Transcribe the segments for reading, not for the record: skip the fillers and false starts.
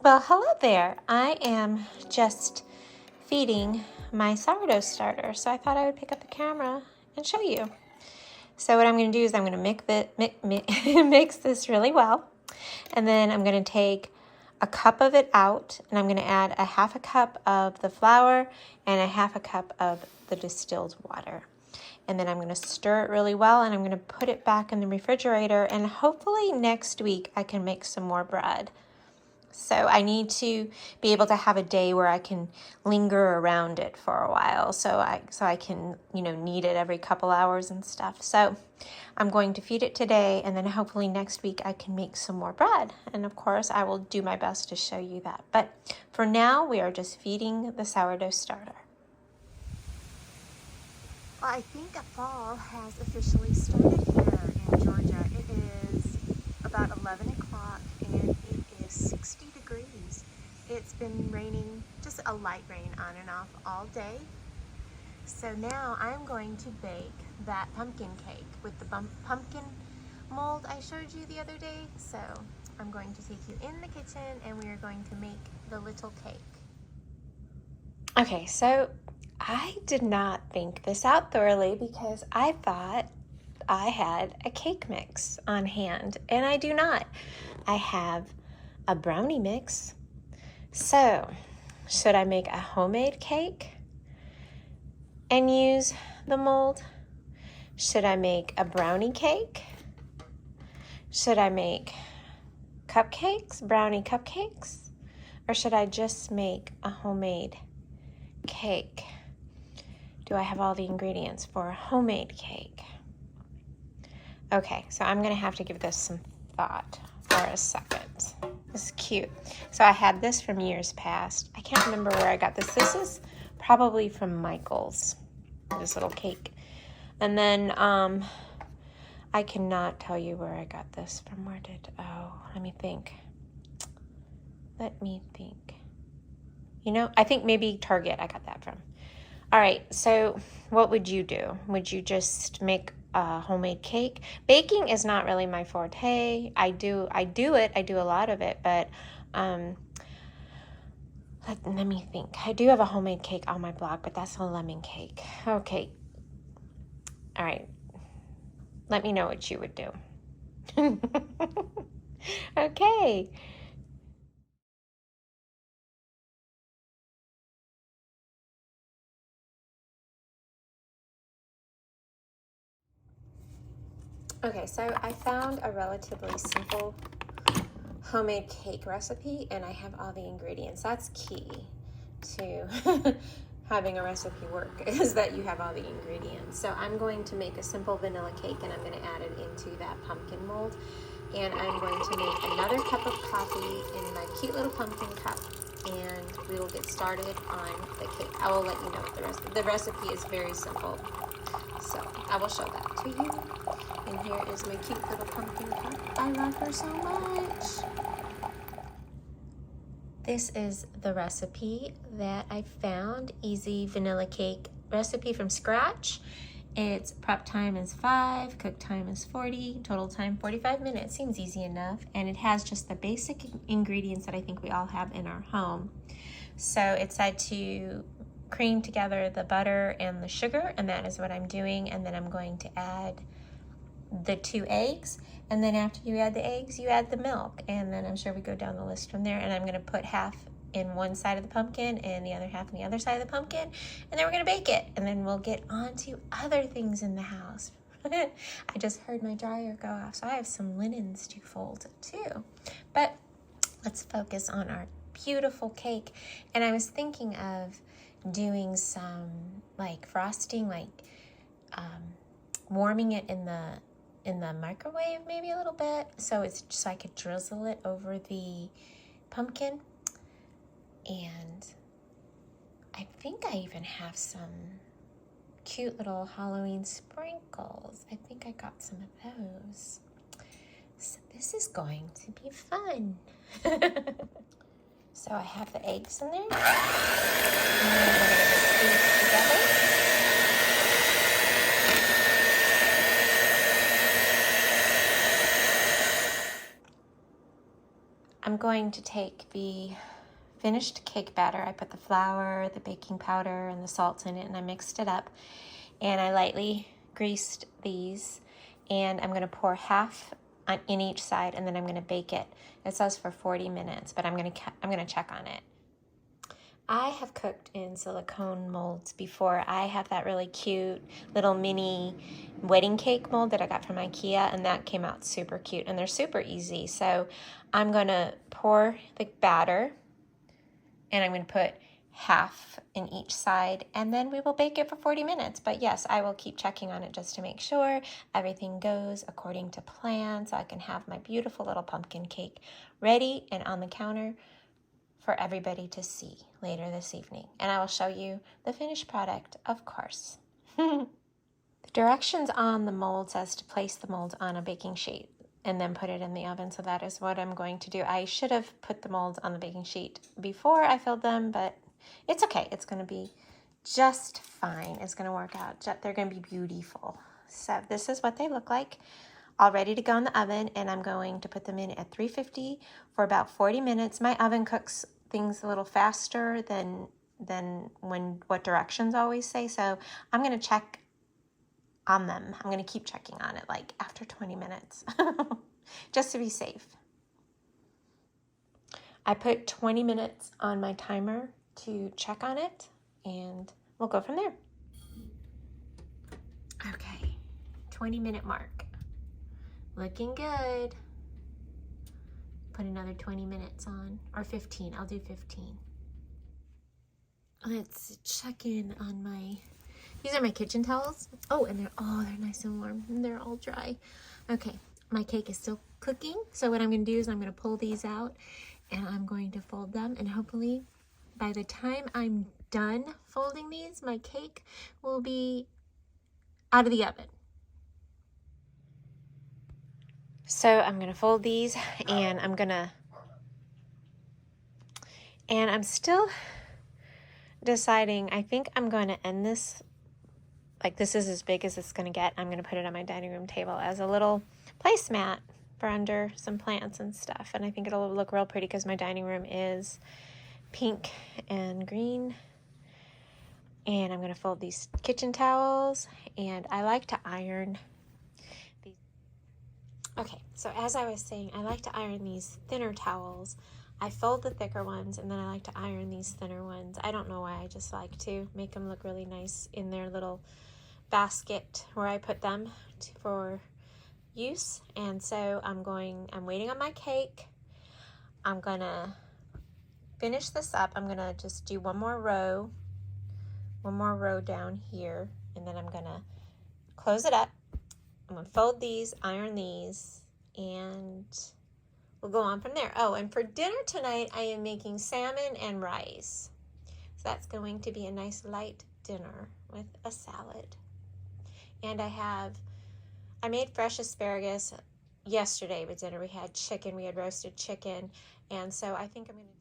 Well, hello there. I am just feeding my sourdough starter, so I thought I would pick up the camera and show you. So what I'm going to do is I'm going to mix this really well, and then I'm going to take a cup of it out, and I'm going to add a half a cup of the flour and a half a cup of the distilled water. And then I'm going to stir it really well, and I'm going to put it back in the refrigerator, and hopefully next week I can make some more bread. So I need to be able to have a day where I can linger around it for a while, so I can, knead it every couple hours and stuff. So I'm going to feed it today, and then hopefully next week I can make some more bread. And of course, I will do my best to show you that. But for now, we are just feeding the sourdough starter. Well, I think fall has officially started here in Georgia. It is about 11 o'clock and it is 60 degrees. It's been raining, just a light rain on and off all day. So now I'm going to bake that pumpkin cake with the pumpkin mold I showed you the other day. So I'm going to take you in the kitchen and we are going to make the little cake. Okay, so I did not think this out thoroughly because I thought I had a cake mix on hand, and I do not. I have a brownie mix. So, should I make a homemade cake and use the mold? Should I make a brownie cake? Should I make cupcakes, brownie cupcakes? Or should I just make a homemade cake? Do I have all the ingredients for a homemade cake? Okay, so I'm gonna have to give this some thought for a second. This is cute. So I had this from years past. I can't remember where I got this. This is probably from Michael's, this little cake. And then I cannot tell you where I got this from. Let me think. I think maybe Target I got that from. All right, so what would you do? Would you just make a homemade cake? Baking is not really my forte. I do a lot of it, but let me think. I do have a homemade cake on my blog, but that's a lemon cake. Okay. All right. Let me know what you would do. Okay. Okay, so I found a relatively simple homemade cake recipe, and I have all the ingredients. That's key to having a recipe work, is that you have all the ingredients. So I'm going to make a simple vanilla cake, and I'm going to add it into that pumpkin mold. And I'm going to make another cup of coffee in my cute little pumpkin cup, and we will get started on the cake. I will let you know what the recipe is very simple. So I will show that to you. And here is my cute little pumpkin cup. I love her so much. This is the recipe that I found. Easy vanilla cake recipe from scratch. Its prep time is 5, cook time is 40, total time 45 minutes. Seems easy enough. And it has just the basic ingredients that I think we all have in our home. So it said to cream together the butter and the sugar, and that is what I'm doing. And then I'm going to add the 2 eggs, and then after you add the eggs, you add the milk, and then I'm sure we go down the list from there. And I'm going to put half in one side of the pumpkin and the other half in the other side of the pumpkin, and then we're going to bake it, and then we'll get on to other things in the house. I just heard my dryer go off, so I have some linens to fold too. But let's focus on our beautiful cake. And I was thinking of doing some frosting, warming it in the microwave maybe a little bit, so I could drizzle it over the pumpkin. And I think I even have some cute little Halloween sprinkles. I think I got some of those. So this is going to be fun. So I have the eggs in there. And then we're going to mix these together. I'm going to take the finished cake batter. I put the flour, the baking powder, and the salt in it, and I mixed it up. And I lightly greased these, and I'm going to pour half in each side, and then I'm going to bake it. It says for 40 minutes, but I'm going to check on it. I have cooked in silicone molds before. I have that really cute little mini wedding cake mold that I got from IKEA, and that came out super cute, and they're super easy. So I'm going to pour the batter, and I'm going to put half in each side, and then we will bake it for 40 minutes. But yes, I will keep checking on it just to make sure everything goes according to plan, so I can have my beautiful little pumpkin cake ready and on the counter for everybody to see later this evening. And I will show you the finished product, of course. The directions on the mold says to place the mold on a baking sheet and then put it in the oven, so that is what I'm going to do. I should have put the molds on the baking sheet before I filled them, but it's okay. It's going to be just fine. It's going to work out. They're going to be beautiful. So this is what they look like, all ready to go in the oven, and I'm going to put them in at 350 for about 40 minutes. My oven cooks things a little faster than what directions always say, so I'm going to check on them. I'm going to keep checking on it like after 20 minutes just to be safe. I put 20 minutes on my timer to check on it, and we'll go from there. Okay, 20-minute mark. Looking good. Put another 20 minutes on, or 15. I'll do 15. Let's check in on these are my kitchen towels. Oh, and they're nice and warm, and they're all dry. Okay, my cake is still cooking, so what I'm going to do is I'm going to pull these out, and I'm going to fold them, and hopefully by the time I'm done folding these, my cake will be out of the oven. So I'm going to fold these, and I'm still deciding. I think I'm going to end this, like this is as big as it's going to get. I'm going to put it on my dining room table as a little placemat for under some plants and stuff. And I think it'll look real pretty because my dining room is pink and green. And I'm going to fold these kitchen towels, and I like to iron these. Okay, so as I was saying, I like to iron these thinner towels. I fold the thicker ones, and then I like to iron these thinner ones. I don't know why, I just like to make them look really nice in their little basket where I put them for use. And so I'm waiting on my cake. I'm gonna finish this up. I'm gonna just do one more row down here, and then I'm gonna close it up. I'm gonna fold these, iron these, and we'll go on from there. Oh, and for dinner tonight, I am making salmon and rice. So that's going to be a nice light dinner with a salad. And I made fresh asparagus yesterday with dinner. We had roasted chicken. And so I think I'm going to...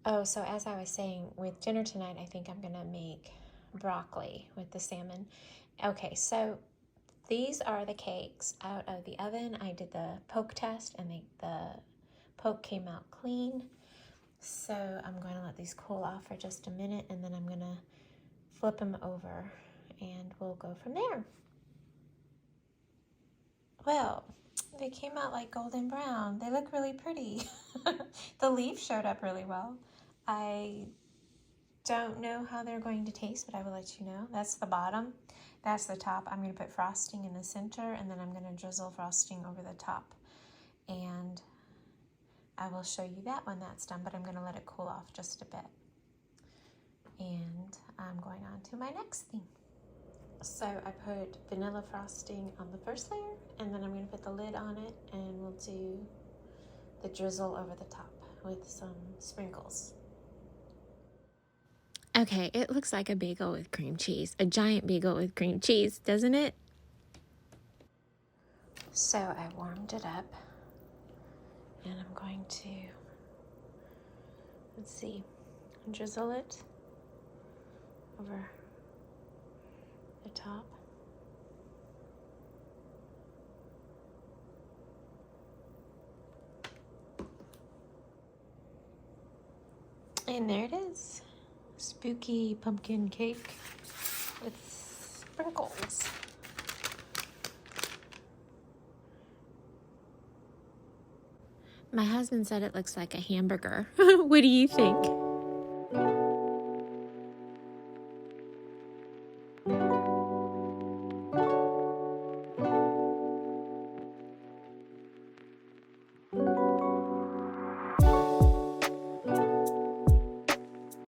Oh, so as I was saying, with dinner tonight, I think I'm going to make broccoli with the salmon. Okay, so these are the cakes out of the oven. I did the poke test, and the poke came out clean. So I'm going to let these cool off for just a minute, and then I'm going to flip them over, and we'll go from there. Well, they came out like golden brown. They look really pretty. The leaf showed up really well. I don't know how they're going to taste, but I will let you know. That's the bottom. That's the top. I'm going to put frosting in the center, and then I'm going to drizzle frosting over the top. And I will show you that when that's done, but I'm going to let it cool off just a bit. And I'm going on to my next thing. So I put vanilla frosting on the first layer, and then I'm going to put the lid on it, and we'll do the drizzle over the top with some sprinkles. Okay, it looks like a bagel with cream cheese, a giant bagel with cream cheese, doesn't it? So I warmed it up, and I'm going to, drizzle it over the top. And there it is. Spooky pumpkin cake with sprinkles. My husband said it looks like a hamburger. What do you think?